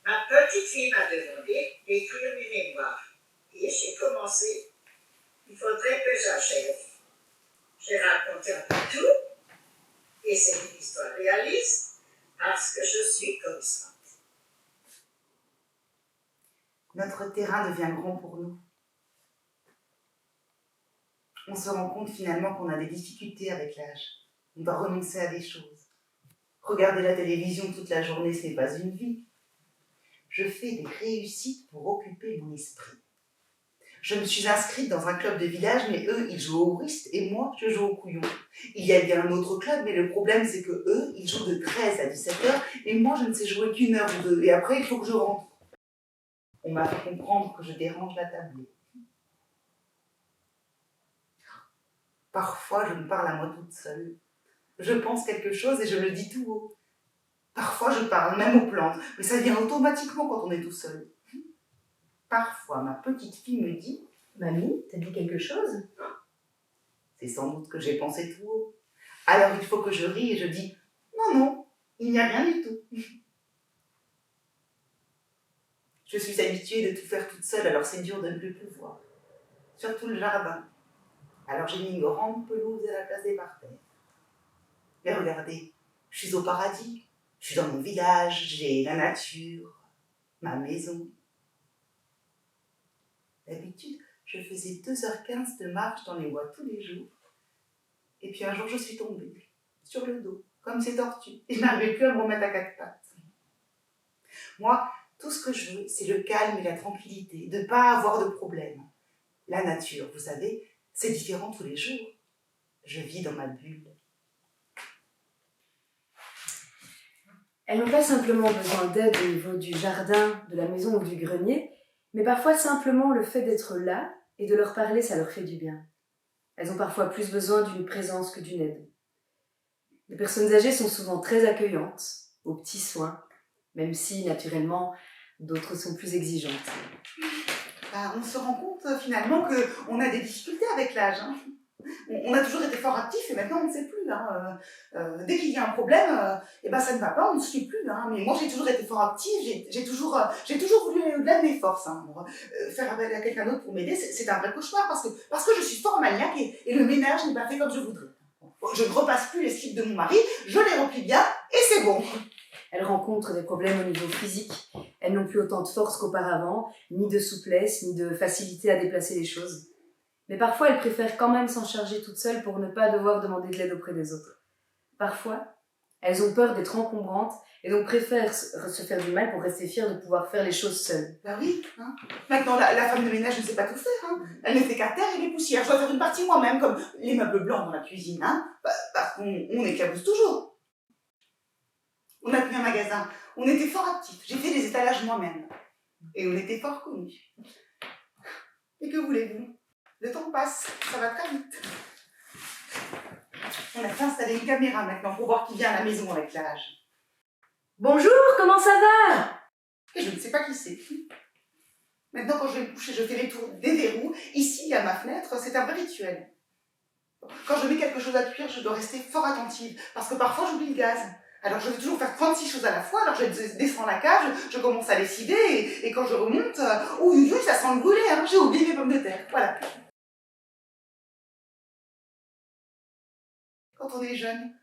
Ma petite fille m'a demandé d'écrire mes mémoires. Et j'ai commencé. Il faudrait que j'achève. J'ai raconté un peu tout. Et c'est une histoire réaliste parce que je suis comme ça. Notre terrain devient grand pour nous. On se rend compte finalement qu'on a des difficultés avec l'âge. On doit renoncer à des choses. Regarder la télévision toute la journée, ce n'est pas une vie. Je fais des réussites pour occuper mon esprit. Je me suis inscrite dans un club de village, mais eux, ils jouent au whist et moi, je joue au couillon. Il y a bien un autre club, mais le problème, c'est que eux, ils jouent de 13 à 17 heures et moi, je ne sais jouer qu'une heure ou deux. Et après, il faut que je rentre. On m'a fait comprendre que je dérange la tablée. Parfois, je me parle à moi toute seule. Je pense quelque chose et je le dis tout haut. Parfois, je parle même aux plantes, mais ça vient automatiquement quand on est tout seul. Parfois, ma petite fille me dit « Mamie, t'as dit quelque chose ?» C'est sans doute que j'ai pensé tout haut. Alors, il faut que je rie et je dis « Non, non, il n'y a rien du tout. » Je suis habituée de tout faire toute seule, alors c'est dur de ne plus voir. Surtout le jardin. Alors, j'ai mis une grande pelouse à la place des parterres. Mais regardez, je suis au paradis. Je suis dans mon village, j'ai la nature, ma maison. D'habitude, je faisais 2h15 de marche dans les bois tous les jours. Et puis un jour, je suis tombée, sur le dos, comme ces tortues. Et je n'arrivais plus à me remettre à quatre pattes. Moi, tout ce que je veux, c'est le calme et la tranquillité, de ne pas avoir de problème. La nature, vous savez, c'est différent tous les jours. Je vis dans ma bulle. Elles n'ont pas simplement besoin d'aide au niveau du jardin, de la maison ou du grenier, mais parfois simplement le fait d'être là et de leur parler, ça leur fait du bien. Elles ont parfois plus besoin d'une présence que d'une aide. Les personnes âgées sont souvent très accueillantes, aux petits soins, même si, naturellement, d'autres sont plus exigeantes. On se rend compte finalement qu'on a des difficultés avec l'âge. On a toujours été fort actifs et maintenant on ne sait plus. Dès qu'il y a un problème, ça ne va pas, on ne suit plus. Mais moi j'ai toujours été fort active, j'ai toujours voulu aller au-delà de mes forces. Faire appel à quelqu'un d'autre pour m'aider, c'est un vrai cauchemar parce que je suis fort maniaque et le ménage n'est pas fait comme je voudrais. Je ne repasse plus les slips de mon mari, je les replie bien et c'est bon. Elles rencontrent des problèmes au niveau physique. Elles n'ont plus autant de force qu'auparavant, ni de souplesse, ni de facilité à déplacer les choses. Mais parfois, elles préfèrent quand même s'en charger toutes seules pour ne pas devoir demander de l'aide auprès des autres. Parfois, elles ont peur d'être encombrantes et donc préfèrent se faire du mal pour rester fières de pouvoir faire les choses seules. Ben oui, Maintenant, la femme de ménage ne sait pas tout faire. Elle ne fait qu'à terre et les poussières. Je dois faire une partie moi-même, comme les meubles blancs dans la cuisine. Parce qu'on éclabousse toujours. On a pris un magasin. On était fort actifs. J'ai fait les étalages moi-même. Et on était fort connus. Et que voulez-vous? Le temps passe, ça va très vite. On a fait installer une caméra maintenant pour voir qui vient à la maison avec l'âge. Bonjour, comment ça va? Et je ne sais pas qui c'est. Maintenant, quand je vais me coucher, je fais les tours des verrous. Ici, à ma fenêtre, c'est un vrai rituel. Quand je mets quelque chose à cuire, je dois rester fort attentive, parce que parfois j'oublie le gaz. Alors je vais toujours faire 36 choses à la fois, alors je descends la cave, je commence à lessiver, et quand je remonte, ça sent le brûlé, j'ai oublié mes pommes de terre, voilà. Quand on est jeune,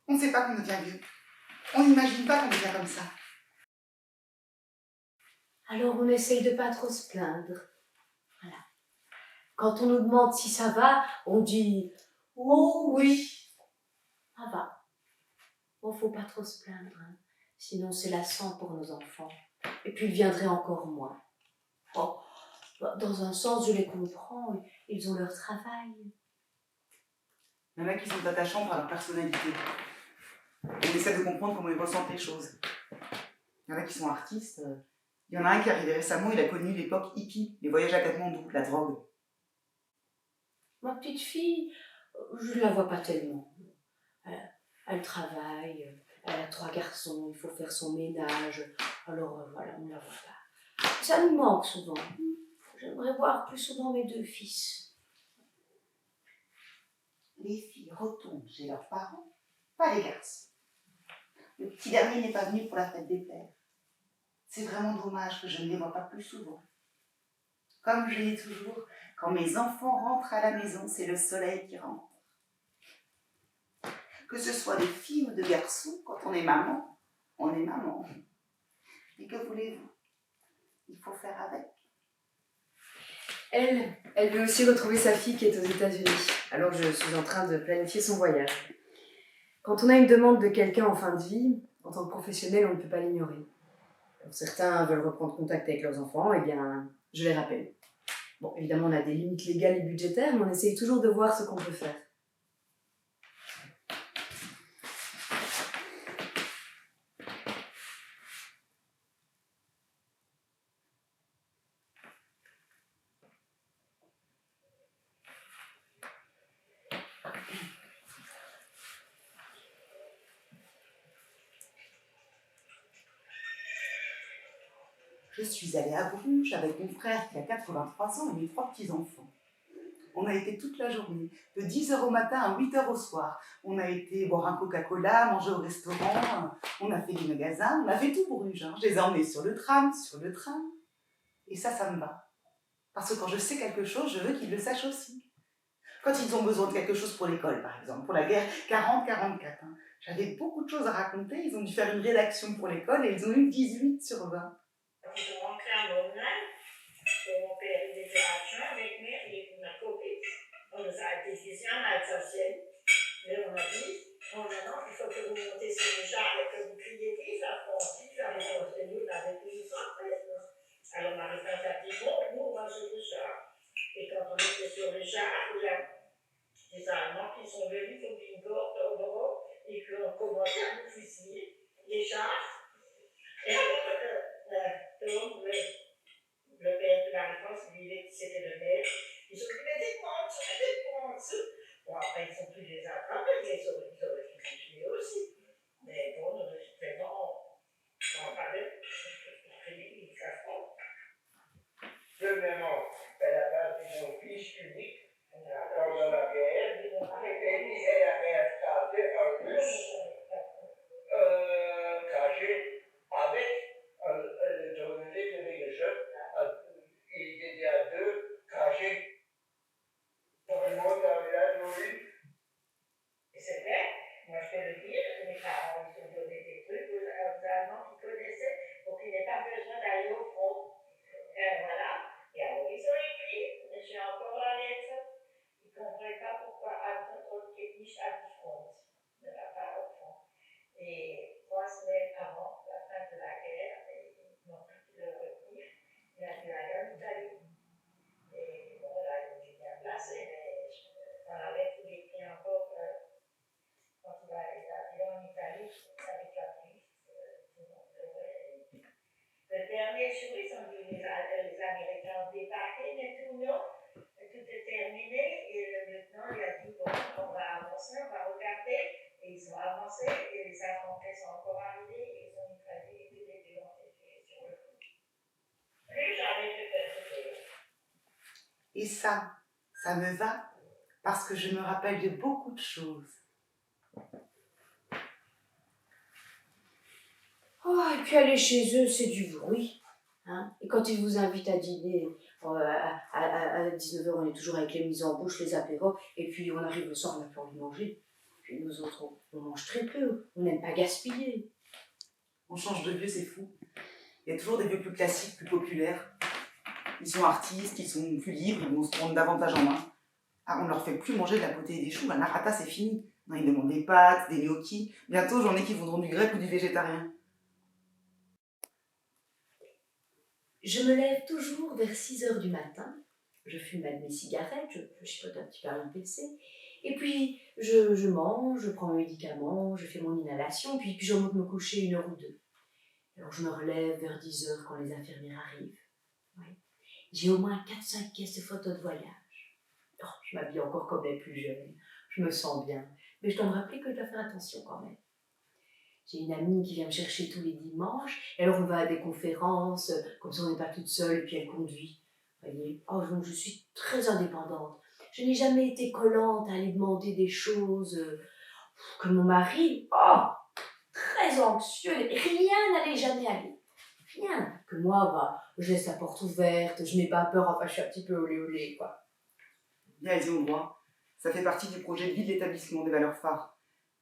on ne sait pas qu'on devient vieux. On n'imagine pas qu'on devient comme ça. Alors on essaye de pas trop se plaindre. Voilà. Quand on nous demande si ça va, on dit « Oh oui, ça va ». Bon, faut pas trop se plaindre, sinon c'est lassant pour nos enfants. Et puis ils viendraient encore moins. Oh, dans un sens, je les comprends, ils ont leur travail. Il y en a qui sont attachants par leur personnalité. On essaie de comprendre comment ils ressentent les choses. Il y en a qui sont artistes. Il y en a un qui est arrivé récemment, il a connu l'époque hippie, les voyages à Katmandou, la drogue. Ma petite fille, je la vois pas tellement. Elle travaille, elle a 3 garçons, il faut faire son ménage. Alors voilà, on la voit pas. Ça nous manque souvent. J'aimerais voir plus souvent mes 2 fils. Les filles retournent chez leurs parents, pas les garçons. Le petit dernier n'est pas venu pour la fête des pères. C'est vraiment dommage que je ne les vois pas plus souvent. Comme je dis toujours, quand mes enfants rentrent à la maison, c'est le soleil qui rentre. Que ce soit des filles ou des garçons, quand on est maman, on est maman. Et que voulez-vous? Il faut faire avec. Elle veut aussi retrouver sa fille qui est aux États-Unis. Alors je suis en train de planifier son voyage. Quand on a une demande de quelqu'un en fin de vie, en tant que professionnel, on ne peut pas l'ignorer. Alors, certains veulent reprendre contact avec leurs enfants, eh bien, je les rappelle. Bon, évidemment, on a des limites légales et budgétaires, mais on essaye toujours de voir ce qu'on peut faire. Je suis allée à Bruges avec mon frère qui a 83 ans et mes 3 petits-enfants. On a été toute la journée, de 10h au matin à 8h au soir. On a été boire un Coca-Cola, manger au restaurant, on a fait des magasins, on a fait tout Bruges. Je les ai emmenés sur le tram, sur le train. Et ça me va. Parce que quand je sais quelque chose, je veux qu'ils le sachent aussi. Quand ils ont besoin de quelque chose pour l'école, par exemple, pour la guerre 40-44, j'avais beaucoup de choses à raconter. Ils ont dû faire une rédaction pour l'école et ils ont eu 18/20. Ils sont rentrés en Allemagne, mon père était adjoint avec moi et ma copine. On nous a décidé en alsacienne. Mais on a dit, oh maintenant, il faut que vous montez sur le char et que vous criez qui, ça prend aussi, ça répond chez nous, avec tout ça. Alors ma réponse a dit, bon, nous on va sur le char. Et quand on était sur le char, il y a des Allemands qui sont venus comme une porte au bord et qui ont commencé à nous fusiller les chars. Et alors, le père de la réponse, c'était le maire. Ils ont dit, mettez-moi en dessous. Bon, après, ils ont pu les attraper, mais ils auraient pu les tuer aussi. Mais bon, vraiment, on parlait, ils savent pas. Deuxièmement, elle a perdu son fils unique pendant la guerre. Et elle avait installé un bus caché avec le communauté de l'église. Il était à deux, caché. Tout le monde avait la nourriture. Et c'est vrai, moi je peux le dire, mes parents ils ont donné des trucs aux Allemands qui connaissaient pour qu'il n'ait pas besoin d'aller au front. Voilà. Et alors ils ont écrit, j'ai encore la lettre, ils ne comprenaient pas pourquoi Anton geht nicht à die front, ne va pas au front. Et 3 semaines avant la fin de la guerre, ils n'ont plus pu le retenir, il a dû aller en Italie. Et bon, là, il était bien placé, mais dans la lettre, il écrit encore quand il a été en Italie avec la police, tout le monde pleurait. Le dernier jour, ils ont vu les Américains débarquer, mais tout non, tout est terminé. Et le lieutenant il a dit bon, on va avancer, on va regarder. Et ils ont avancé, et les Allemands sont encore arrivés, et ils ont mitraillé, et tous les deux ont été tués sur le coup. Plus jamais pu faire ce que. Et ça me va parce que je me rappelle de beaucoup de choses. Oh, et puis aller chez eux, c'est du bruit. Hein. Et quand ils vous invitent à dîner, à 19h, on est toujours avec les mises en bouche, les apéros, et puis on arrive le soir, on n'a plus envie de manger. Puis nous autres, on mange très peu, on n'aime pas gaspiller. On change de vieux, c'est fou. Il y a toujours des vieux plus classiques, plus populaires. Ils sont artistes, ils sont plus libres, ils vont se prendre davantage en main. Ah, on leur fait plus manger de la potée et des choux, la narrata c'est fini. Non, ils demandent des pâtes, des gnocchis. Bientôt, j'en ai qui voudront du grec ou du végétarien. Je me lève toujours vers 6h du matin. Je fume mes cigarettes, je chipote un petit peu à mon PC. Et puis, je mange, je prends mes médicaments, je fais mon inhalation, puis je remonte me coucher 1 heure ou 2. Alors, je me relève vers 10h quand les infirmières arrivent. Ouais. J'ai au moins 4-5 caisses de photos de voyage. Oh, je m'habille encore comme les plus jeunes. Je me sens bien. Mais je dois me rappeler que je dois faire attention quand même. J'ai une amie qui vient me chercher tous les dimanches. Et alors, on va à des conférences, comme ça on n'est pas toute seule, et puis elle conduit. Vous voyez, oh, donc je suis très indépendante. Je n'ai jamais été collante à aller demander des choses que mon mari, oh, très anxieux, rien n'allait jamais aller. Rien. Que moi, bah, je laisse la porte ouverte, je n'ai pas peur, enfin, je suis un petit peu olé olé, quoi. Bien, elles y ont droit. Ça fait partie du projet de vie de l'établissement des valeurs phares.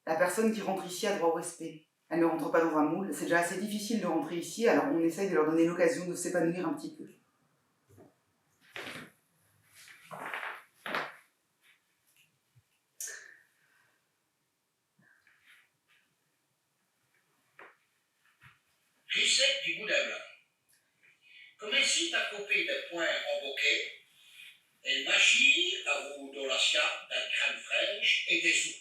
La personne qui rentre ici a droit au respect. Elle ne rentre pas dans un moule. C'est déjà assez difficile de rentrer ici, alors on essaye de leur donner l'occasion de s'épanouir un petit peu. Recette du boudin blanc. Commencez à couper des points en bouquet et mâchez à vous dans l'assiette d'un crème fraîche et des œufs.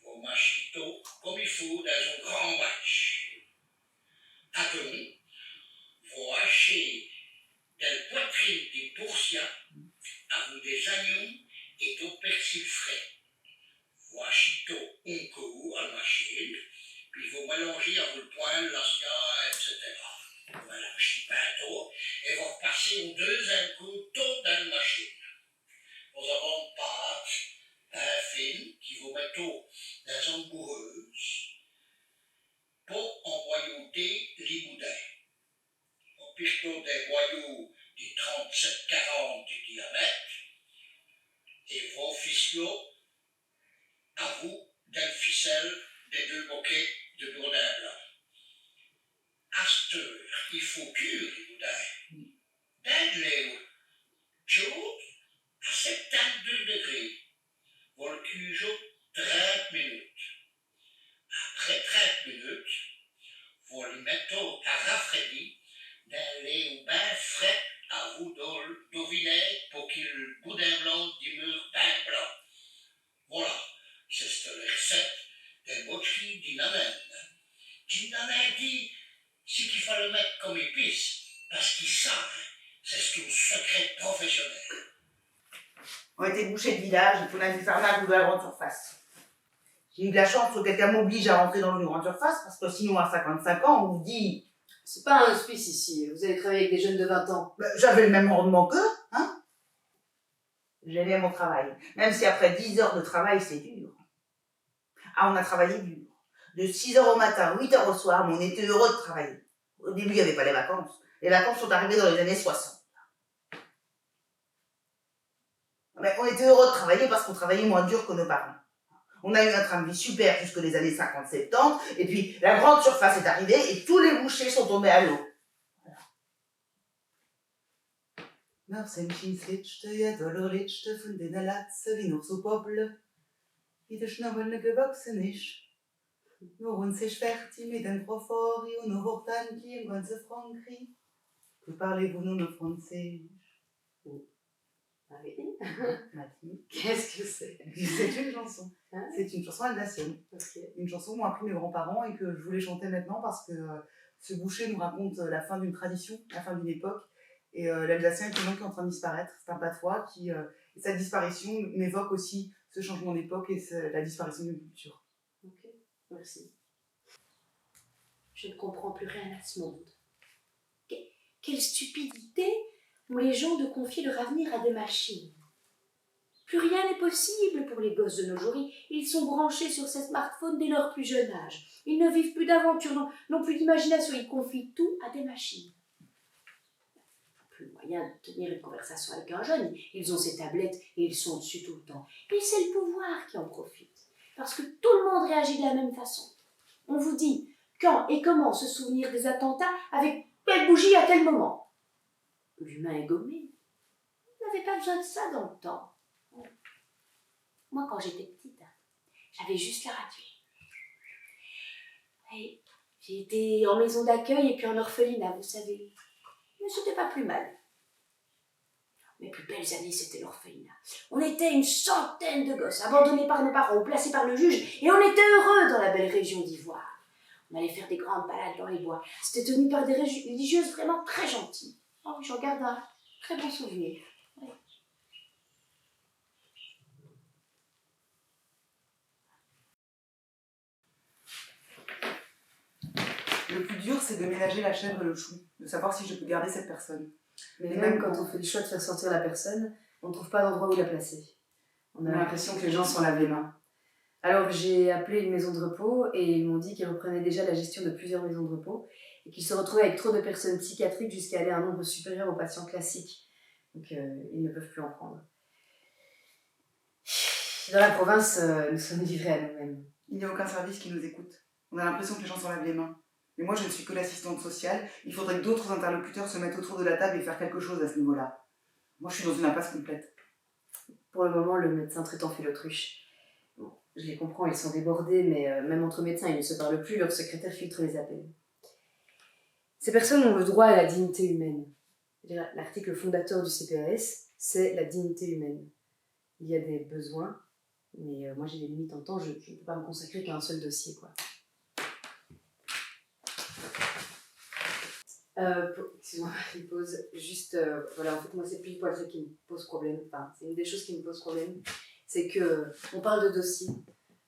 Vous mâchez tout comme il faut dans un grand match. Attends, vous hachez des poitrines de boursia à vous des oignons et du persil frais. Vous hachez tout un coup à la machine, puis vous mélangez à vous le point, l'assiette, etc. Vous mélangez bien tout et vous repassez au deuxième coup tout dans la machine. Vous avez une pâte bien fine qui vous met tout dans une boueuse pour emboyauter les boudins. Vous pichez des boyaux de 37-40 de diamètre et vous ficelez à vous dans le ficelle des 2 bouquets de boudin blanc. À cette heure, il faut cuire les boudins. Dans de l'eau chaude à 72 degrés. Vous le cuisez 30 minutes. Après 30 minutes, vous le mettez à rafraîchir dans l'eau bien frais à vous d'eau vinaigre pour que le boudin blanc demeure bien blanc. Voilà, c'est la recette des boucheries d'Inamen. D'Inamen dit ce qu'il faut le mettre comme épice, parce qu'ils savent, c'est un secret professionnel. On était bouchers de village et on a dû fermer à de la grande surface. J'ai eu de la chance que quelqu'un m'oblige à rentrer dans une grande surface, parce que sinon à 55 ans, on vous dit... C'est pas un hospice ici, vous allez travailler avec des jeunes de 20 ans. J'avais le même rendement qu'eux, hein. J'aimais mon travail, même si après 10 heures de travail, c'est dur. Ah, on a travaillé dur. De 6 heures au matin, 8 heures au soir, mais on était heureux de travailler. Au début, il n'y avait pas les vacances. Les vacances sont arrivées dans les années 60. Mais on était heureux de travailler parce qu'on travaillait moins dur que nos parents. On a eu un train de vie super jusque les années 50-70, et puis la grande surface est arrivée et tous les bouchers sont tombés à l'eau. Nach Senchins letzte, ja doller letzte von den Latzen, wie noch so Bobble, wie der Schnabel gewachsen ist. Nur uns ist fertig mit dem Profori und nos Hortanki im ganzen Frankreich. Que parlez-vous nous le français? Ah oui. Mathilde. Qu'est-ce que c'est? C'est une chanson. Hein? C'est une chanson alsacienne. Okay. Une chanson qu'ont appris mes grands-parents et que je voulais chanter maintenant parce que ce boucher nous raconte la fin d'une tradition, la fin d'une époque. Et l'alsacien est une langue qui est en train de disparaître. C'est un patois qui... et cette disparition m'évoque aussi ce changement d'époque et la disparition d'une culture. Ok, merci. Je ne comprends plus rien à ce monde. Quelle stupidité ont les gens de confier leur avenir à des machines. Plus rien n'est possible pour les gosses de nos jours. Ils sont branchés sur ces smartphones dès leur plus jeune âge. Ils ne vivent plus d'aventure, n'ont plus d'imagination. Ils confient tout à des machines. Plus moyen de tenir une conversation avec un jeune. Ils ont ces tablettes et ils sont dessus tout le temps. Et c'est le pouvoir qui en profite. Parce que tout le monde réagit de la même façon. On vous dit quand et comment se souvenir des attentats avec quelle bougie à quel moment. L'humain est gommé. On n'avait pas besoin de ça dans le temps. Moi, quand j'étais petite, j'avais juste la radio. Et j'ai été en maison d'accueil et puis en orphelinat, vous savez. Mais c'était pas plus mal. Mes plus belles années, c'était l'orphelinat. On était une centaine de gosses, abandonnés par nos parents ou placés par le juge, et on était heureux dans la belle région d'Ivoire. On allait faire des grandes balades dans les bois. C'était tenu par des religieuses vraiment très gentilles. Oh, j'en garde un très bon souvenir. Ouais. Le plus dur, c'est de ménager la chèvre et le chou, de savoir si je peux garder cette personne. Mais même quand on fait le choix de faire sortir la personne, on ne trouve pas d'endroit où la placer. On a l'impression que les gens s'en lavent les mains. Alors j'ai appelé une maison de repos et ils m'ont dit qu'ils reprenaient déjà la gestion de plusieurs maisons de repos et qu'ils se retrouvaient avec trop de personnes psychiatriques jusqu'à aller à un nombre supérieur aux patients classiques. Donc ils ne peuvent plus en prendre. Dans la province, nous sommes livrés à nous-mêmes. Il n'y a aucun service qui nous écoute. On a l'impression que les gens s'en lavent les mains. Mais moi, je ne suis que l'assistante sociale. Il faudrait que d'autres interlocuteurs se mettent autour de la table et faire quelque chose à ce niveau-là. Moi, je suis dans une impasse complète. Pour le moment, le médecin traitant fait l'autruche. Bon, je les comprends, ils sont débordés, mais même entre médecins, ils ne se parlent plus, leur secrétaire filtre les appels. Ces personnes ont le droit à la dignité humaine. L'article fondateur du CPAS, c'est la dignité humaine. Il y a des besoins, mais moi j'ai des limites en temps, je ne peux pas me consacrer qu'à un seul dossier, quoi. Excuse-moi, il pose juste... voilà, en fait, moi c'est pile poil ça qui me pose problème. Enfin, c'est une des choses qui me pose problème. C'est qu'on parle de dossiers,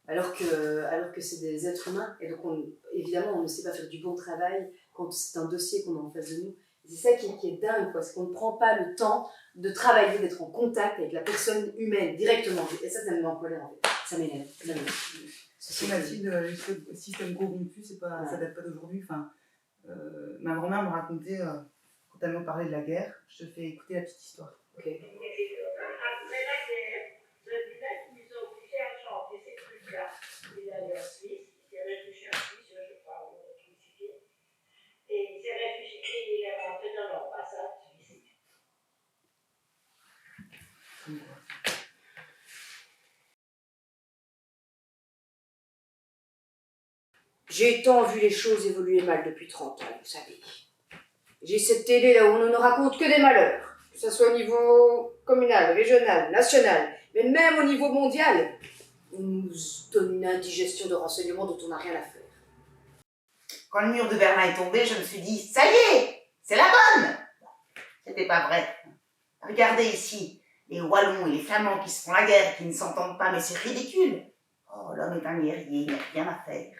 alors que c'est des êtres humains, et donc évidemment on ne sait pas faire du bon travail quand c'est un dossier qu'on a en face de nous. C'est ça qui est dingue, quoi, c'est qu'on ne prend pas le temps de travailler, d'être en contact avec la personne humaine directement. Et ça me met en colère, en fait. Ça m'énerve. C'est facile, le système corrompu, ça date pas d'aujourd'hui. Enfin, ma grand-mère me racontait, quand elle me parlait de la guerre, je te fais écouter la petite histoire. Okay. Après la guerre, le village nous a obligés à chanter ces trucs-là. Il est allé en Suisse, il s'est réfugié en Suisse, je crois, ou ici. Et il s'est réfugié et il est rentré dans l'ambassade suisse. J'ai tant vu les choses évoluer mal depuis 30 ans, vous savez. J'ai cette télé là où on ne raconte que des malheurs, que ce soit au niveau communal, régional, national, mais même au niveau mondial. On nous donne une indigestion de renseignements dont on n'a rien à faire. Quand le mur de Berlin est tombé, je me suis dit, ça y est, c'est la bonne. C'était pas vrai. Regardez ici, les Wallons et les Flamands qui se font la guerre, qui ne s'entendent pas, mais c'est ridicule. Oh, l'homme est un guerrier, il n'y a rien à faire.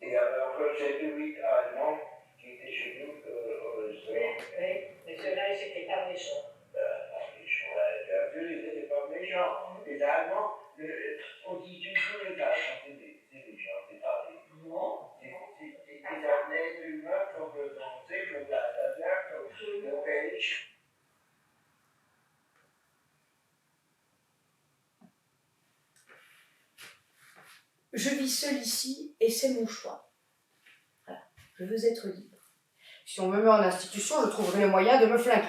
Il y avait un projet de 8 Allemands qui étaient chez nous heureusement. Oui, mais ceux-là, ils étaient pas méchants. Pas méchants, bien sûr, ils n'étaient pas méchants. Les Allemands, on dit toujours les Allemands, c'est des méchants, c'est pas des. Non. C'est des êtres humains comme le Français, comme l'Italien, comme le Belge. Je vis seule ici et c'est mon choix. Voilà. Je veux être libre. Si on me met en institution, je trouverai le moyen de me flinguer.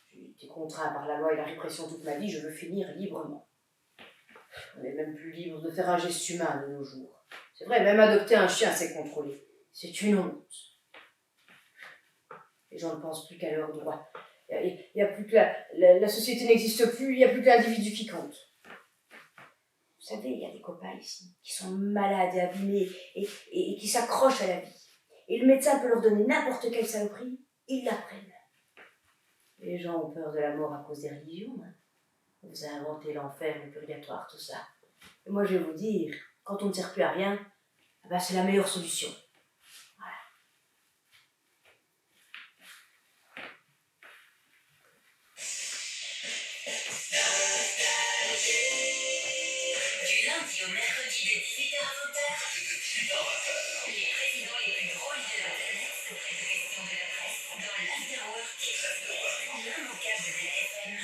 J'ai été contraint par la loi et la répression toute ma vie, je veux finir librement. On n'est même plus libre de faire un geste humain de nos jours. C'est vrai, même adopter un chien, c'est contrôlé. C'est une honte. Les gens ne pensent plus qu'à leurs droits. Il y a plus que la société n'existe plus, il n'y a plus que l'individu qui compte. Vous savez, il y a des copains ici qui sont malades et abîmés et qui s'accrochent à la vie. Et le médecin peut leur donner n'importe quelle saloperie, ils la prennent. Les gens ont peur de la mort à cause des religions. Hein. On vous a inventé l'enfer, le purgatoire, tout ça. Et moi, je vais vous dire, quand on ne sert plus à rien, ben c'est la meilleure solution. Voilà. Du lundi au mercredi dès 18h à 20h, les présidents les plus drôles de l'Internet se prêtent aux questions de la presse dans l'Afterwork, l'immanquable de la FM.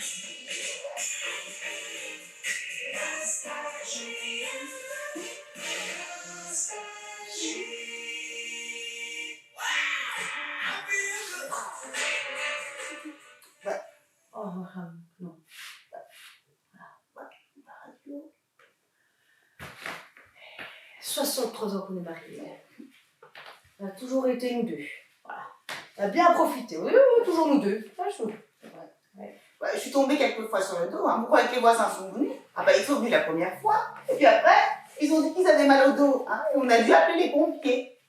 Oh, non. 63 ans qu'on est mariés. On a toujours été nous deux. Voilà. On a bien profité. Oui, toujours nous deux. Franchement. Ouais, je suis tombée quelques fois sur le dos. Hein. Pourquoi que les voisins sont venus? Ah bah ils sont venus la première fois. Et puis après, ils ont dit qu'ils avaient mal au dos. Hein, et on a dû appeler les pompiers.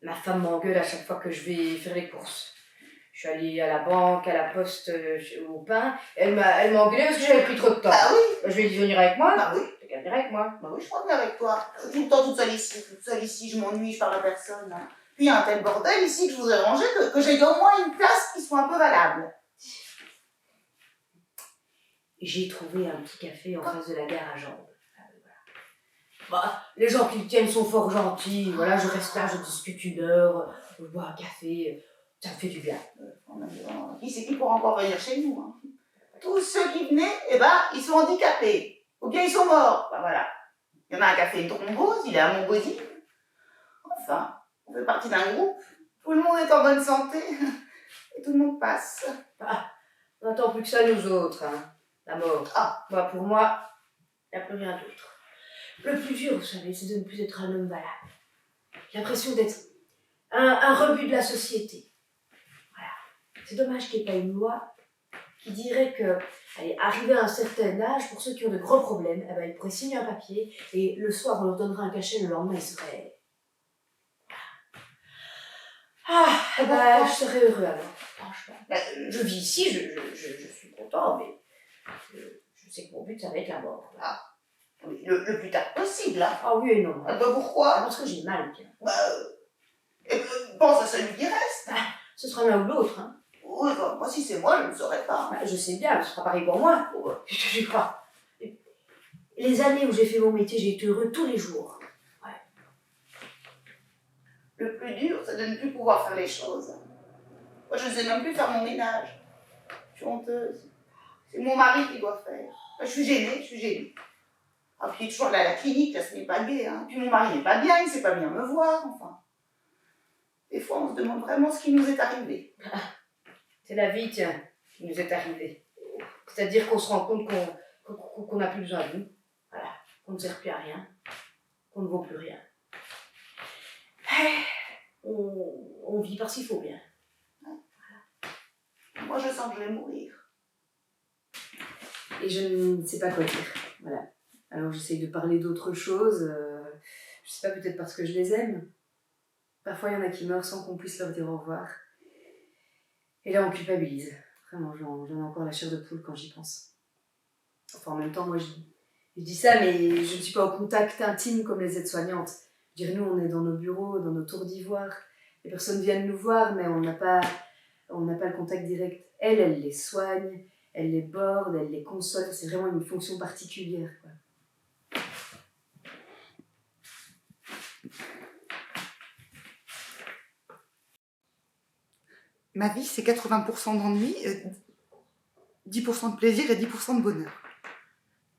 Ma femme m'engueule à chaque fois que je vais faire les courses. Je suis allée à la banque, à la poste, au pain. Elle m'a engueulée parce que j'avais pris trop de temps. Ah oui. Je lui ai dit venir avec moi. Bah oui. Tu qu'à venir avec moi. Bah oui, je crois bien avec toi. Je suis tout le temps toute seule ici, je m'ennuie, je parle à personne. Hein. Puis il y a un tel bordel ici que je voudrais ranger que j'ai au moins une place qui soit un peu valable. J'ai trouvé un petit café en face de la gare à Jambes. Ah, voilà. Bah, les gens qui le tiennent sont fort gentils. Voilà, je reste là, je discute 1 heure, je bois un café. Ça me fait du bien. Qui c'est qui pourra encore venir chez nous, hein? Tous ceux qui venaient, eh ben, ils sont handicapés. Ou bien ils sont morts. Ben voilà. Il y en a un qui a fait une thrombose, il est à Montgaudy. Enfin, on fait partie d'un groupe. Tout le monde est en bonne santé. Et tout le monde passe. On n'attend plus que ça, nous autres, hein. La mort. Ah. Moi, pour moi, il n'y a plus rien d'autre. Le plus dur, vous savez, c'est de ne plus être un homme valable. J'ai l'impression d'être un rebut de la société. Voilà. C'est dommage qu'il n'y ait pas une loi qui dirait que, allez, arrivé à un certain âge, pour ceux qui ont de gros problèmes, eh ben, ils pourraient signer un papier et le soir, on leur donnerait un cachet, le lendemain, ils seraient... Ah, eh ben, je serais heureux alors, franchement. Je vis ici, je suis content, mais je sais que mon but, ça va être la mort. Ah. Oui, le plus tard possible, hein. Ah oui et non. Ah ben pourquoi? Parce que j'ai mal, bien. Pense à celui qui reste. Ce sera l'un ou l'autre, hein. Oui, ben, moi, si c'est moi, je ne saurais pas. Je sais bien, ce sera pareil pour moi. Je sais pas. Les années où j'ai fait mon métier, j'ai été heureux tous les jours. Le plus dur, c'est de ne plus pouvoir faire les choses. Moi, je ne sais même plus faire mon ménage. Je suis honteuse. C'est mon mari qui doit faire. Je suis gênée. Ah, puis il est toujours là à la clinique, là, ce n'est pas gai. Hein. Puis mon mari n'est pas bien, il ne sait pas bien me voir, enfin. Des fois, on se demande vraiment ce qui nous est arrivé. C'est la vie, tiens, qui nous est arrivée. C'est-à-dire qu'on se rend compte qu'on n'a plus besoin de nous. Voilà, qu'on ne sert plus à rien, qu'on ne vaut plus rien. On vit parce qu'il faut bien. Moi, je sens que je vais mourir. Et je ne sais pas quoi dire. Voilà. Alors j'essaye de parler d'autre chose. Je sais pas, peut-être parce que je les aime. Parfois, il y en a qui meurent sans qu'on puisse leur dire au revoir. Et là, on culpabilise. Vraiment, j'en ai encore la chair de poule quand j'y pense. Enfin, en même temps, moi, je dis ça, mais je ne suis pas au contact intime comme les aides-soignantes. Je veux dire, nous, on est dans nos bureaux, dans nos tours d'ivoire. Les personnes viennent nous voir, mais on n'a pas le contact direct. Elle les soigne, elle les borde, elle les console. C'est vraiment une fonction particulière, quoi. Ma vie, c'est 80% d'ennui, 10% de plaisir et 10% de bonheur.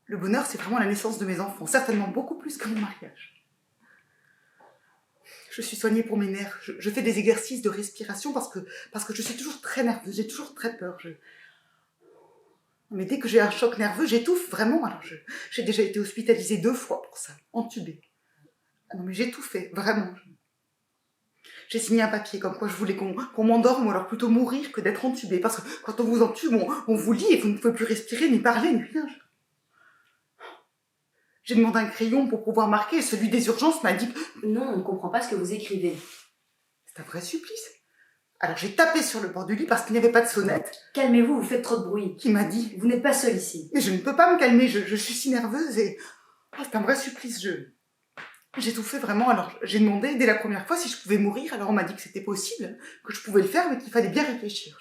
Le bonheur, c'est vraiment la naissance de mes enfants, certainement beaucoup plus que mon mariage. Je suis soignée pour mes nerfs, je fais des exercices de respiration parce que je suis toujours très nerveuse, j'ai toujours très peur. Mais dès que j'ai un choc nerveux, j'étouffe vraiment. Alors j'ai déjà été hospitalisée 2 fois pour ça, entubée. Ah non mais j'ai tout fait, vraiment. J'ai signé un papier comme quoi je voulais qu'on m'endorme ou alors plutôt mourir que d'être entubée. Parce que quand on vous entube, on vous lit et vous ne pouvez plus respirer, ni parler, ni rien. J'ai demandé un crayon pour pouvoir marquer et celui des urgences m'a dit que... Non, on ne comprend pas ce que vous écrivez. C'est un vrai supplice. Alors j'ai tapé sur le bord du lit parce qu'il n'y avait pas de sonnette. Calmez-vous, vous faites trop de bruit. Qui m'a dit... Vous n'êtes pas seul ici. Et je ne peux pas me calmer, je suis si nerveuse et... Oh, c'est un vrai supplice, J'ai tout fait vraiment, alors j'ai demandé dès la première fois si je pouvais mourir, alors on m'a dit que c'était possible, que je pouvais le faire, mais qu'il fallait bien réfléchir.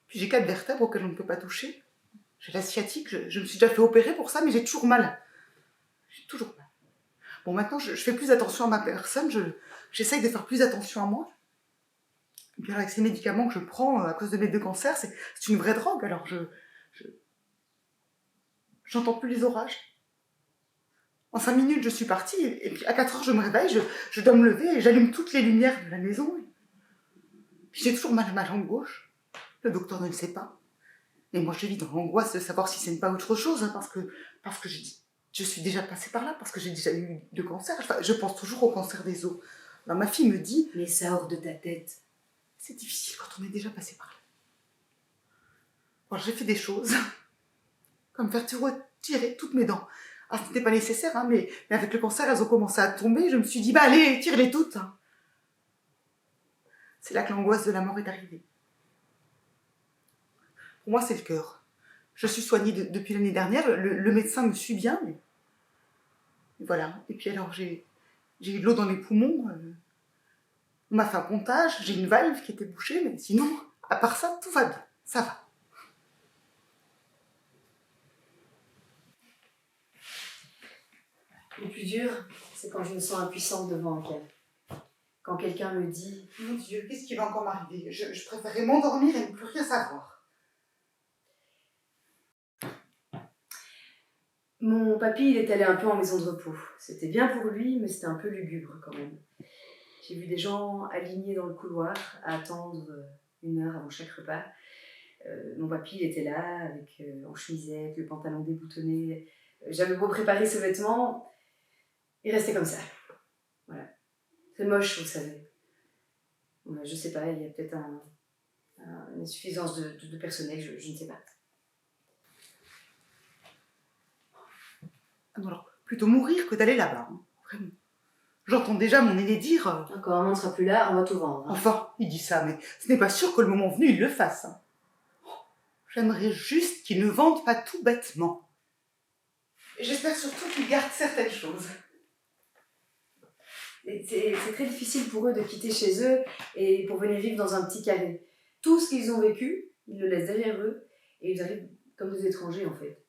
Puis j'ai 4 vertèbres auxquelles on ne peut pas toucher. J'ai la sciatique, je me suis déjà fait opérer pour ça, mais j'ai toujours mal. J'ai toujours mal. Bon, maintenant, je fais plus attention à ma personne, j'essaye de faire plus attention à moi. Et puis alors, avec ces médicaments que je prends à cause de mes 2 cancers, c'est une vraie drogue, alors j'entends plus les orages. En 5 minutes, je suis partie, et puis à 4 heures, je me réveille, je dois me lever, et j'allume toutes les lumières de la maison. Puis j'ai toujours mal à ma jambe gauche. Le docteur ne le sait pas. Et moi, je vis dans l'angoisse de savoir si ce n'est pas autre chose, hein, parce que je suis déjà passée par là, parce que j'ai déjà eu 2 cancers. Enfin, je pense toujours au cancer des os. Alors ma fille me dit... Mais ça hors de ta tête. C'est difficile quand on est déjà passé par là. Bon, j'ai fait des choses, comme faire tirer toutes mes dents. Ah, c'était pas nécessaire, hein, mais avec le cancer, elles ont commencé à tomber. Je me suis dit, bah allez, tire-les toutes. C'est là que l'angoisse de la mort est arrivée. Pour moi, c'est le cœur. Je suis soignée depuis l'année dernière. Le médecin me suit bien. Mais... Voilà. Et puis alors, j'ai eu de l'eau dans les poumons. On m'a fait un pontage. J'ai une valve qui était bouchée. Mais sinon, à part ça, tout va bien. Ça va. Le plus dur, c'est quand je me sens impuissante devant un cas. Quand quelqu'un me dit Mon Dieu, qu'est-ce qui va encore m'arriver? Je préférerais m'endormir et ne plus rien savoir. mon papy, il est allé un peu en maison de repos. C'était bien pour lui, mais c'était un peu lugubre quand même. J'ai vu des gens alignés dans le couloir à attendre 1 heure avant chaque repas. Mon papy, il était là, en chemisette, le pantalon déboutonné. J'avais beau préparer ses vêtements, il restait comme ça. Voilà. C'est moche, vous savez. Je sais pas, il y a peut-être une insuffisance de personnel, je ne sais pas. Ah non, alors, plutôt mourir que d'aller là-bas, hein. Vraiment. J'entends déjà mon aîné dire Quand maman ne sera plus là, on va tout vendre. Hein. Enfin, il dit ça, mais ce n'est pas sûr que le moment venu, il le fasse. Hein. Oh, j'aimerais juste qu'il ne vende pas tout bêtement. Et j'espère surtout qu'il garde certaines choses. C'est très difficile pour eux de quitter chez eux et pour venir vivre dans un petit carré. Tout ce qu'ils ont vécu, ils le laissent derrière eux et ils arrivent comme des étrangers en fait.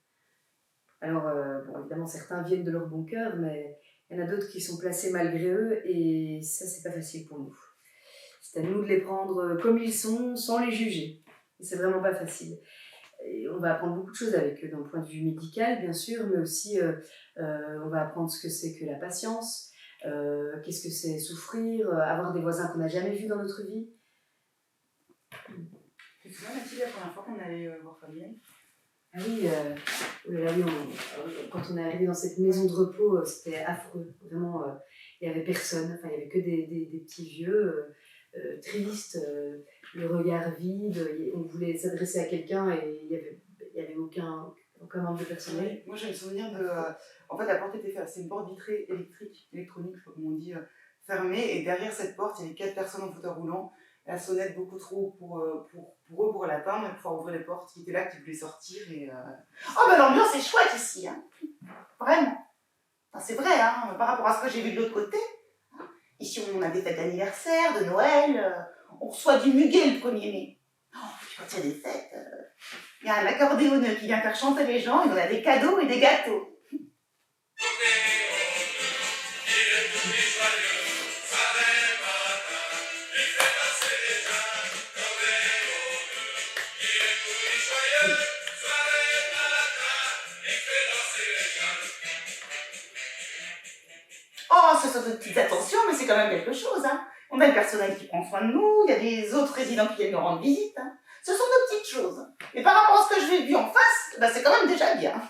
Alors, bon, évidemment, certains viennent de leur bon cœur, mais il y en a d'autres qui sont placés malgré eux et ça, c'est pas facile pour nous. C'est à nous de les prendre comme ils sont, sans les juger. Et c'est vraiment pas facile. Et on va apprendre beaucoup de choses avec eux, d'un point de vue médical, bien sûr, mais aussi on va apprendre ce que c'est que la patience, qu'est-ce que c'est souffrir, avoir des voisins qu'on n'a jamais vus dans notre vie. Tu te souviens, Mathilde, la première fois qu'on allait voir Fabienne? Ah oui, oh là là, oui, quand on est arrivé dans cette maison de repos, c'était affreux. Vraiment, il n'y avait personne, enfin, il n'y avait que des petits vieux, tristes, le regard vide. On voulait s'adresser à quelqu'un et il n'y avait aucun membre de personnel. Oui, moi j'ai le souvenir de. En fait, la porte était fermée. C'est une porte vitrée électronique, je sais pas comment on dit, fermée. Et derrière cette porte, il y avait 4 personnes en fauteuil roulant. La sonnette beaucoup trop pour eux pour l'atteindre et pouvoir ouvrir les portes qui étaient là, qui voulaient sortir. Et, Oh, bah l'ambiance est chouette ici, hein. Vraiment. Enfin, c'est vrai, hein, par rapport à ce que j'ai vu de l'autre côté. Ici, on a des fêtes d'anniversaire, de Noël. On reçoit du muguet le 1er mai. Oh, puis quand il y a des fêtes. Il y a un accordéoneux qui vient faire chanter les gens, et on a des cadeaux et des gâteaux. Oh, ce sont de petites attentions, mais c'est quand même quelque chose. Hein. On a le personnel qui prend soin de nous, il y a des autres résidents qui viennent nous rendre visite. Hein. Ce sont de petites choses. Et par rapport à ce que je l'ai vu en face, ben c'est quand même déjà bien.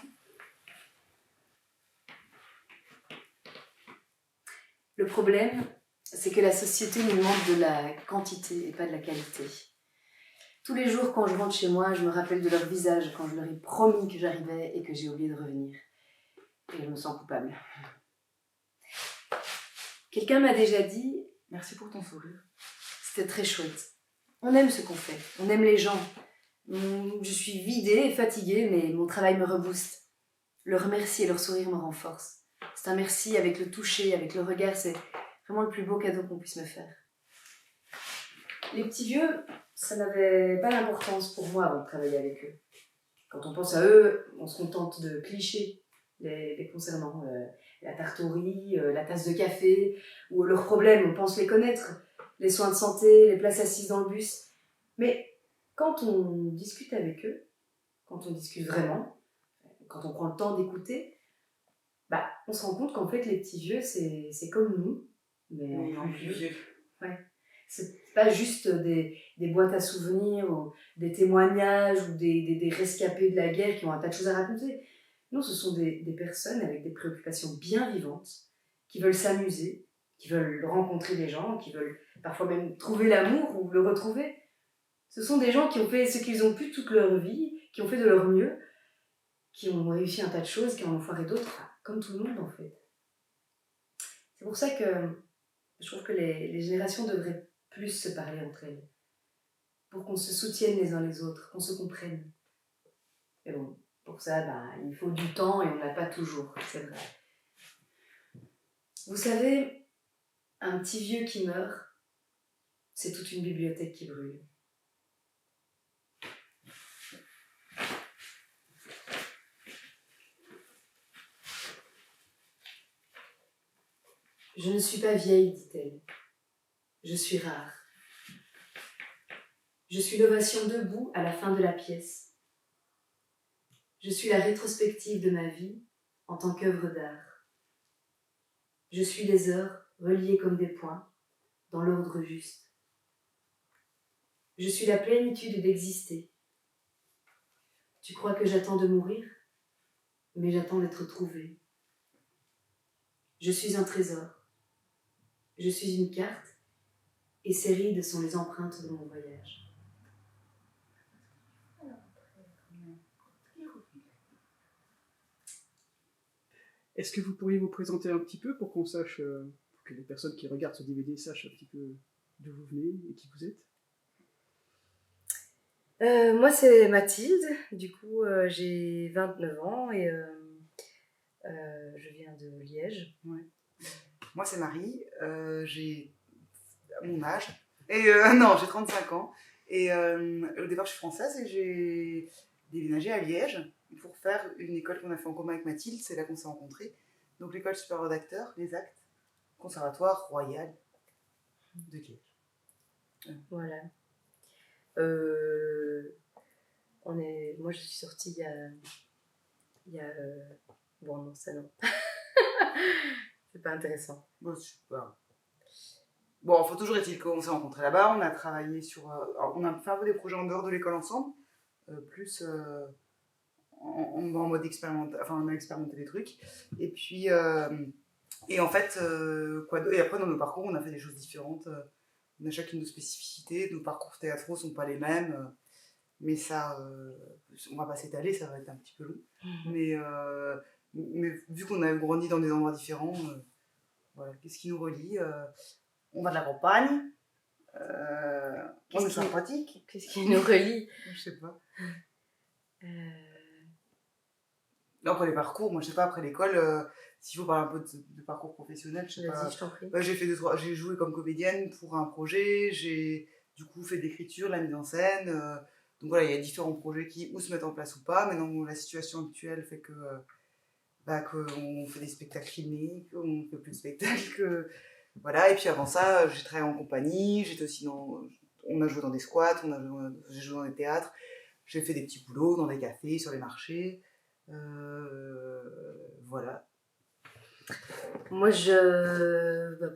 Le problème, c'est que la société nous demande de la quantité et pas de la qualité. Tous les jours, quand je rentre chez moi, je me rappelle de leur visage quand je leur ai promis que j'arrivais et que j'ai oublié de revenir. Et je me sens coupable. Quelqu'un m'a déjà dit « Merci pour ton sourire. C'était très chouette. On aime ce qu'on fait, on aime les gens. Je suis vidée et fatiguée, mais mon travail me rebooste. Leur merci et leur sourire me renforcent. C'est un merci avec le toucher, avec le regard, c'est vraiment le plus beau cadeau qu'on puisse me faire. » Les petits vieux, ça n'avait pas d'importance pour moi avant de travailler avec eux. Quand on pense à eux, on se contente de clichés les concernant. La tarte au riz, la tasse de café, ou leurs problèmes, on pense les connaître. Les soins de santé, les places assises dans le bus. Mais quand on discute avec eux, quand on discute vraiment, quand on prend le temps d'écouter, bah, on se rend compte qu'en fait, les petits vieux, c'est comme nous, mais en plus vieux. Ouais. C'est pas juste des boîtes à souvenirs, ou des témoignages, ou des rescapés de la guerre qui ont un tas de choses à raconter. Non, ce sont des personnes avec des préoccupations bien vivantes, qui veulent s'amuser, qui veulent rencontrer des gens, qui veulent parfois même trouver l'amour ou le retrouver. Ce sont des gens qui ont fait ce qu'ils ont pu toute leur vie, qui ont fait de leur mieux, qui ont réussi un tas de choses, qui en ont foiré d'autres, enfin, comme tout le monde en fait. C'est pour ça que je trouve que les générations devraient plus se parler entre elles, pour qu'on se soutienne les uns les autres, qu'on se comprenne. Mais bon, pour ça, il faut du temps et on n'a pas toujours, c'est vrai. Vous savez, un petit vieux qui meurt, c'est toute une bibliothèque qui brûle. Je ne suis pas vieille, dit-elle. Je suis rare. Je suis l'ovation debout à la fin de la pièce. Je suis la rétrospective de ma vie en tant qu'œuvre d'art. Je suis les heures reliées comme des points, dans l'ordre juste. Je suis la plénitude d'exister. Tu crois que j'attends de mourir, mais j'attends d'être trouvée. Je suis un trésor. Je suis une carte, et ces rides sont les empreintes de mon voyage. Est-ce que vous pourriez vous présenter un petit peu pour qu'on sache, pour que les personnes qui regardent ce DVD sachent un petit peu d'où vous venez et qui vous êtes? Moi, c'est Mathilde. Du coup, j'ai 29 ans et je viens de Liège. Ouais. Moi, c'est Marie. J'ai mon âge. Et non, j'ai 35 ans. Et au départ, je suis française et j'ai déménagé à Liège pour faire une école qu'on a fait en commun avec Mathilde. C'est là qu'on s'est rencontrés. Donc, l'école supérieure d'acteurs, les actes, conservatoire royal de Liège. Voilà. Moi, je suis sortie il y a bon, non, ça non. C'est pas intéressant. Bon, super. Bon, faut toujours est-il qu'on s'est rencontrés là-bas. On a travaillé sur. On a fait un peu des projets en dehors de l'école ensemble, plus en mode expérimental. Enfin, on a expérimenté des trucs. Et puis. Et en fait, et après, dans nos parcours, on a fait des choses différentes. On a chacune nos spécificités. Nos parcours théâtraux sont pas les mêmes. Mais ça, on va pas s'étaler, ça va être un petit peu long. Mais vu qu'on a grandi dans des endroits différents, voilà, qu'est-ce qui nous relie? On va de la campagne, on est sympathique. Qu'est-ce qui nous relie? Je sais pas. Après les parcours, moi je sais pas, après l'école, s'il faut parler un peu de parcours professionnel, je sais pas. Vas-y, je t'en prie. J'ai joué comme comédienne pour un projet, j'ai du coup fait de l'écriture, de la mise en scène. Donc voilà, il y a différents projets qui ou se mettent en place ou pas. Maintenant, la situation actuelle fait que qu'on fait des spectacles filmés, qu'on fait plus de spectacles. Voilà, et puis avant ça, j'ai travaillé en compagnie, j'étais aussi on a joué dans des squats, j'ai joué dans des théâtres, j'ai fait des petits boulots dans des cafés, sur les marchés. Voilà. Moi,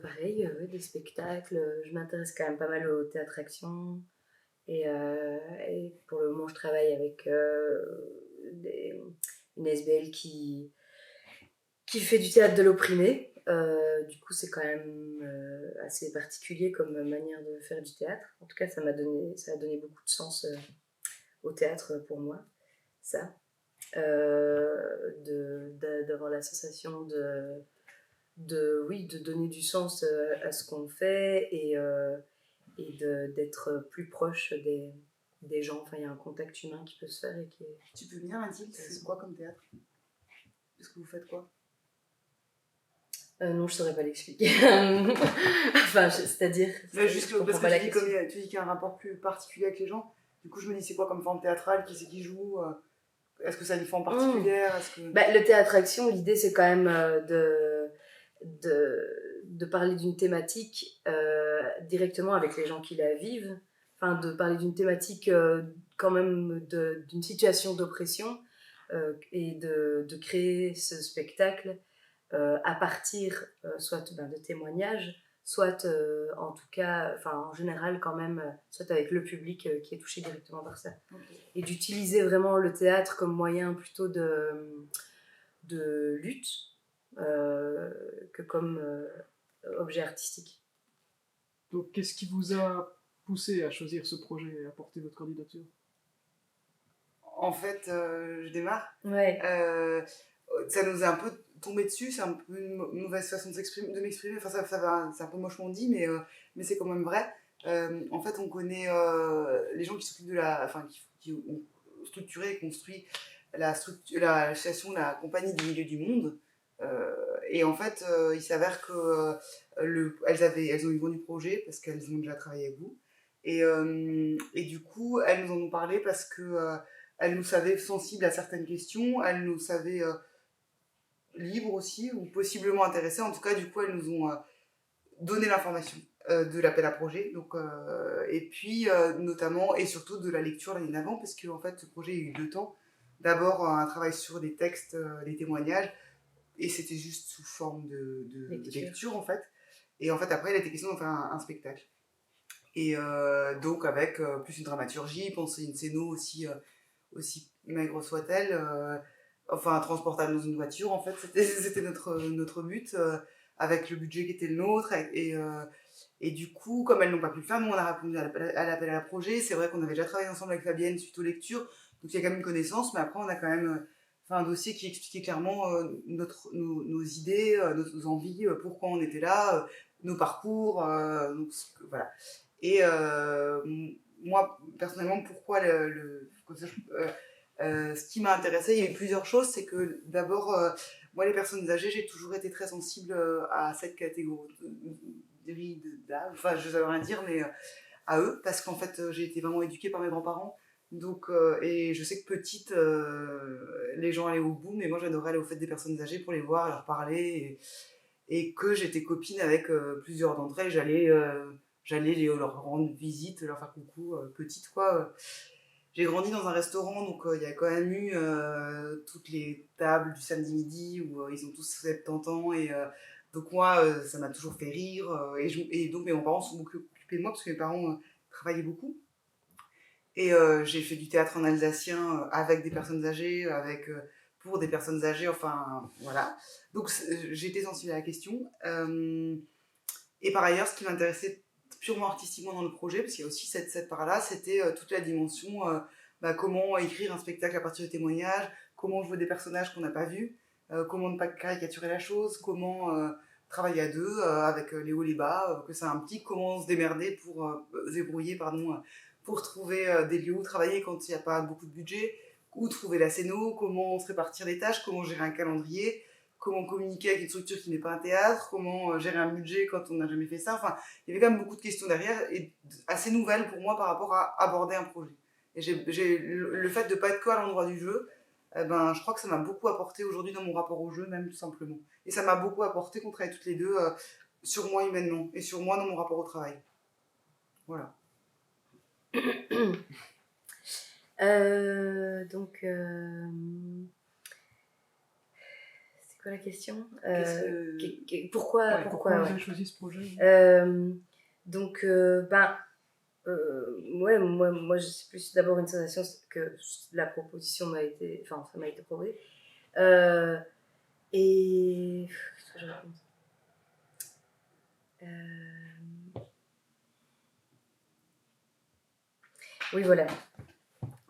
pareil, des spectacles. Je m'intéresse quand même pas mal au théâtre-action. Et pour le moment, je travaille avec une SBL qui fait du théâtre de l'opprimé. Du coup, c'est quand même assez particulier comme manière de faire du théâtre. En tout cas, ça a donné beaucoup de sens au théâtre pour moi, ça. D'avoir la sensation de donner du sens à ce qu'on fait et d'être plus proche des gens. Enfin, il y a un contact humain qui peut se faire et qui est... Tu peux venir, Mathilde, c'est quoi comme théâtre? Est-ce que vous faites quoi? Non, je saurais pas l'expliquer. Enfin, c'est-à-dire... Juste parce que tu dis qu'il y a un rapport plus particulier avec les gens. Du coup, je me dis, c'est quoi comme forme théâtrale? Qui c'est qui joue? Est-ce que ça a une forme particulière? Le théâtre-action, l'idée, c'est quand même de parler d'une thématique directement avec les gens qui la vivent. Enfin, de parler d'une thématique quand même d'une situation d'oppression et de créer ce spectacle à partir soit de témoignages, soit en tout cas, en général quand même, soit avec le public qui est touché directement par ça. Okay. Et d'utiliser vraiment le théâtre comme moyen plutôt de lutte que comme objet artistique. Donc qu'est-ce qui vous a poussé à choisir ce projet et à porter votre candidature? En fait, je démarre. Ouais. Ça nous est un peu tombé dessus, c'est un peu une mauvaise façon de m'exprimer, enfin c'est un peu mochement dit, mais c'est quand même vrai. En fait, on connaît les gens qui s'occupent qui ont structuré et construit l'association La Compagnie des Milieux du Monde. Et en fait, il s'avère que elles ont eu vent du projet parce qu'elles ont déjà travaillé avec vous. Et du coup, elles nous en ont parlé parce que elles nous savaient sensibles à certaines questions, elles nous savaient libres aussi, ou possiblement intéressées. En tout cas, du coup, elles nous ont donné l'information de l'appel à projet. Donc, et puis, notamment, et surtout de la lecture l'année d'avant, parce que en fait, ce projet, il y a eu 2 temps. D'abord, un travail sur des textes, des témoignages, et c'était juste sous forme de lecture, en fait. Et en fait, après, il était question de faire un spectacle. Et donc, avec plus une dramaturgie, penser une scéno aussi, aussi maigre soit-elle, enfin, transportable dans une voiture, en fait, c'était notre but, avec le budget qui était le nôtre. Et du coup, comme elles n'ont pas pu le faire, nous, on a répondu à l'appel à projet. C'est vrai qu'on avait déjà travaillé ensemble avec Fabienne suite aux lectures, donc il y a quand même une connaissance, mais après, on a quand même fait un dossier qui expliquait clairement nos idées, nos envies, pourquoi on était là, nos parcours, donc, voilà. Et moi, personnellement, pourquoi ce qui m'a intéressé, il y a eu plusieurs choses. C'est que d'abord, moi, les personnes âgées, j'ai toujours été très sensible à cette catégorie d'âge. Enfin, je ne sais rien dire, mais à eux, parce qu'en fait, j'ai été vraiment éduquée par mes grands-parents. Donc, et je sais que petite, les gens allaient au bout, mais moi, j'adorais aller aux fêtes des personnes âgées pour les voir, leur parler. Et que j'étais copine avec plusieurs d'entre elles. J'allais leur rendre visite, leur faire coucou, petite quoi. J'ai grandi dans un restaurant, donc il y a quand même eu toutes les tables du samedi midi où ils ont tous 70 ans. Et donc moi, ça m'a toujours fait rire. Et donc mes parents sont beaucoup occupés de moi parce que mes parents travaillaient beaucoup. Et j'ai fait du théâtre en alsacien avec des personnes âgées, pour des personnes âgées, enfin voilà. Donc j'ai été sensible à la question. Et par ailleurs, ce qui m'intéressait purement artistiquement dans le projet, parce qu'il y a aussi cette part-là, c'était toute la dimension comment écrire un spectacle à partir de témoignages, comment jouer des personnages qu'on n'a pas vus, comment ne pas caricaturer la chose, comment travailler à deux avec les hauts et les bas, que ça implique, comment se démerder pour se débrouiller, pour trouver des lieux où travailler quand il n'y a pas beaucoup de budget, où trouver la scéno, comment se répartir les tâches, comment gérer un calendrier, comment communiquer avec une structure qui n'est pas un théâtre, comment gérer un budget quand on n'a jamais fait ça. Enfin, il y avait quand même beaucoup de questions derrière et assez nouvelles pour moi par rapport à aborder un projet. Et le fait de ne pas être que à l'endroit du jeu, je crois que ça m'a beaucoup apporté aujourd'hui dans mon rapport au jeu, même tout simplement. Et ça m'a beaucoup apporté qu'on travaille toutes les deux sur moi humainement et sur moi dans mon rapport au travail. Voilà. Donc, c'est quoi la question Pourquoi vous avez choisi ce projet Donc, moi, c'est plus d'abord une sensation que la proposition m'a été, enfin, ça m'a été proposé. Et qu'est-ce que je raconte Oui, voilà.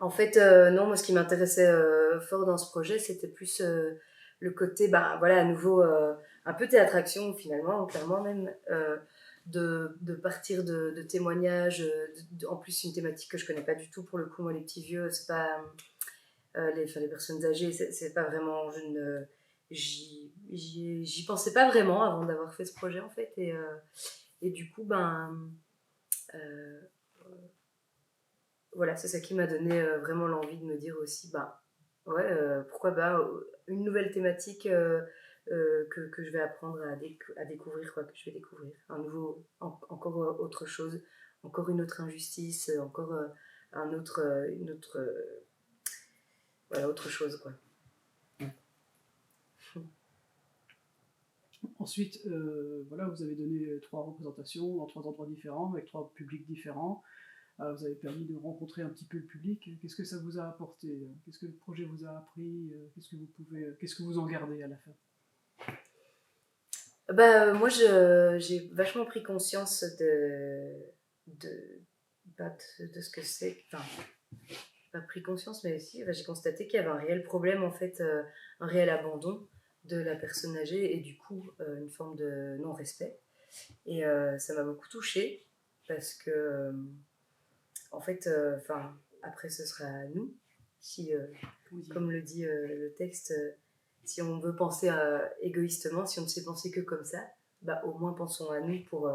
En fait, non, moi, ce qui m'intéressait fort dans ce projet, c'était plus le côté, à nouveau, un peu théâtre-action, finalement, clairement même, de partir de témoignages, en plus une thématique que je connais pas du tout, pour le coup, moi, les petits vieux, c'est pas... les personnes âgées, c'est pas vraiment... J'y pensais pas vraiment avant d'avoir fait ce projet, en fait, et du coup, voilà, c'est ça qui m'a donné vraiment l'envie de me dire aussi, pourquoi pas une nouvelle thématique que je vais apprendre à découvrir, quoi, que je vais découvrir. Encore autre chose, encore une autre injustice, encore autre chose, quoi. Ensuite, vous avez donné 3 représentations dans 3 endroits différents, avec 3 publics différents. Vous avez permis de rencontrer un petit peu le public. Qu'est-ce que ça vous a apporté? Qu'est-ce que le projet vous a appris? Qu'est-ce que vous en gardez à la fin? Moi, j'ai vachement pris conscience de ce que c'est. Enfin, pas pris conscience, mais aussi, j'ai constaté qu'il y avait un réel problème, en fait, un réel abandon de la personne âgée et du coup, une forme de non-respect. Et ça m'a beaucoup touchée parce que, en fait, après, ce sera à nous, si, comme le dit le texte, si on veut penser égoïstement, si on ne sait penser que comme ça, au moins pensons à nous pour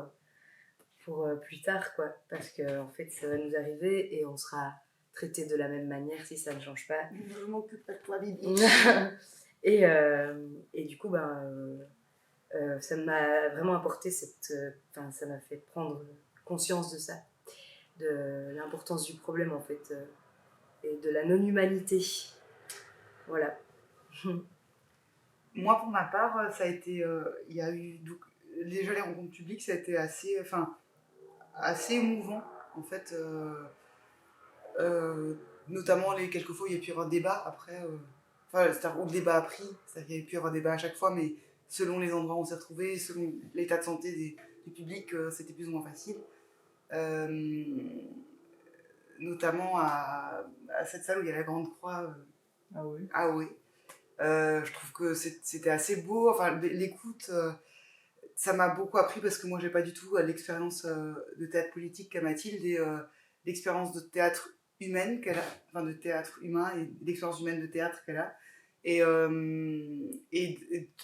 plus tard, quoi. Parce que, en fait, ça va nous arriver et on sera traité de la même manière si ça ne change pas. Je m'occupe de toi, Bibi. Et du coup, ça m'a vraiment apporté ça m'a fait prendre conscience de ça, de l'importance du problème en fait, et de la non-humanité. Voilà. Moi, pour ma part, ça a été. Il y a eu. Donc, déjà, les rencontres publiques, ça a été assez émouvant, en fait. Notamment, quelques fois, il y a pu y avoir débat après. C'est-à-dire où le débat a pris, c'est-à-dire qu'il y a pu y avoir débat à chaque fois, mais selon les endroits où on s'est retrouvés, selon l'état de santé du public, c'était plus ou moins facile. Notamment à cette salle où il y a la Grande Croix. Ah oui. Ah oui. Je trouve que c'était assez beau. Enfin, l'écoute, ça m'a beaucoup appris parce que moi, j'ai pas du tout l'expérience de théâtre politique qu'a Mathilde et l'expérience de théâtre humaine qu'elle a, enfin de théâtre humain et l'expérience humaine de théâtre qu'elle a. Et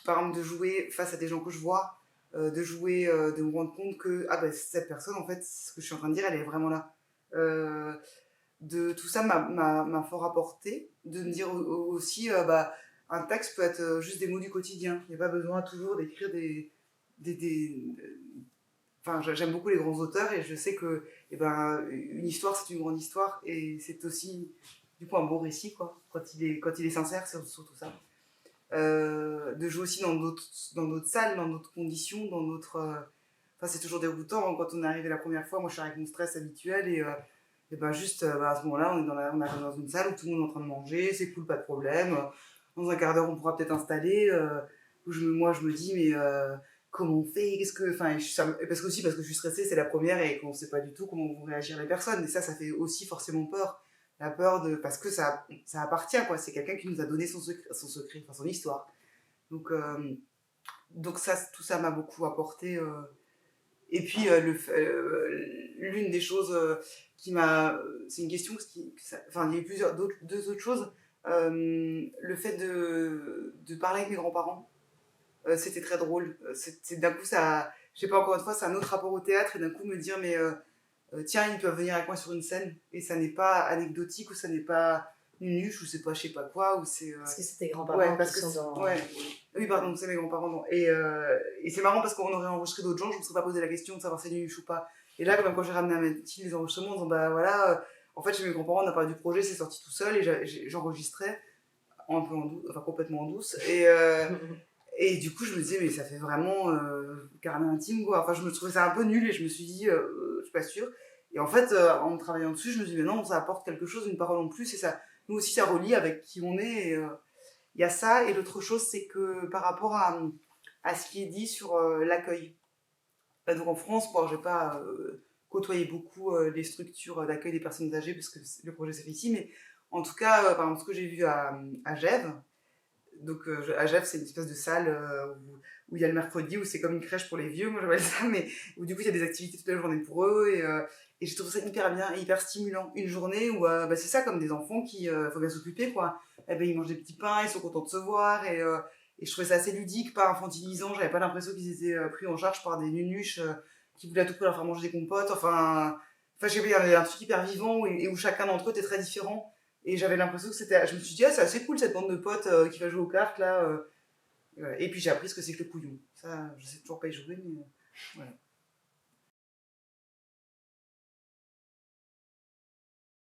par exemple, de jouer face à des gens que je vois, de jouer, de me rendre compte que cette personne, en fait, ce que je suis en train de dire, elle est vraiment là. De tout ça m'a fort apporté, de me dire aussi, un texte peut être juste des mots du quotidien. Il n'y a pas besoin toujours d'écrire Enfin, j'aime beaucoup les grands auteurs et je sais que une histoire, c'est une grande histoire et c'est aussi du coup un beau récit, quoi, quand il est sincère, c'est surtout ça. De jouer aussi dans d'autres salles, dans d'autres conditions, dans d'autres... Enfin, c'est toujours déroutant, hein, quand on est arrivé la première fois. Moi, je suis avec mon stress habituel et à ce moment-là, on arrive dans une salle où tout le monde est en train de manger, c'est cool, pas de problème. Dans un quart d'heure, on pourra peut-être installer. Moi, je me dis, mais comment on fait? Parce que je suis stressée, c'est la première et qu'on ne sait pas du tout comment vont réagir les personnes. Et ça fait aussi forcément peur. La peur parce que ça appartient, quoi. C'est quelqu'un qui nous a donné son secret, son histoire. Donc tout ça m'a beaucoup apporté. Et puis, l'une des choses qui m'a... C'est une question, il y a eu deux autres choses. Le fait de parler avec mes grands-parents, c'était très drôle. D'un coup, ça... Je sais pas, encore une fois, c'est un autre rapport au théâtre, et d'un coup, me dire, mais tiens, ils peuvent venir avec moi sur une scène, et ça n'est pas anecdotique, ou ça n'est pas nunuche, ou c'est pas je sais pas quoi, ou c'est... Parce que c'est tes grands-parents qui sont dans... Ouais. Oui, pardon, c'est mes grands-parents. Non. Et c'est marrant parce qu'on aurait enregistré d'autres gens, je ne me serais pas posé la question de savoir si c'est nunuche ou pas. Et là, quand j'ai ramené à Mathilde les enregistrements, en disant, en fait, chez mes grands-parents, on n'a pas du projet, c'est sorti tout seul, et j'enregistrais un peu complètement en douce. Et du coup, je me disais, mais ça fait vraiment carnet intime, quoi. Enfin, je me trouvais ça un peu nul et je me suis dit, je suis pas sûre. Et en fait, en travaillant dessus, je me suis dit, mais non, ça apporte quelque chose, une parole en plus, et ça, nous aussi, ça relie avec qui on est. Et il y a ça. Et l'autre chose, c'est que par rapport à ce qui est dit sur l'accueil. Donc en France, je n'ai pas côtoyé beaucoup les structures d'accueil des personnes âgées, parce que le projet s'est fait ici, mais en tout cas, par exemple, ce que j'ai vu à Gèves, donc à Gèves, c'est une espèce de salle où il y a le mercredi, où c'est comme une crèche pour les vieux, moi j'appelle ça, mais où du coup il y a des activités toute la journée pour eux, et j'ai trouvé ça hyper bien et hyper stimulant. Une journée où c'est ça, comme des enfants qui faut bien s'occuper, quoi. Ils mangent des petits pains, ils sont contents de se voir, et je trouvais ça assez ludique, pas infantilisant. J'avais pas l'impression qu'ils étaient pris en charge par des nunuches qui voulaient à tout prix leur faire manger des compotes. Enfin je sais pas, il y avait un truc hyper vivant et où chacun d'entre eux était très différent. Et j'avais l'impression que je me suis dit, c'est assez cool cette bande de potes qui va jouer aux cartes là. Et puis j'ai appris ce que c'est que le couillon. Ça, je sais toujours pas y jouer, mais voilà.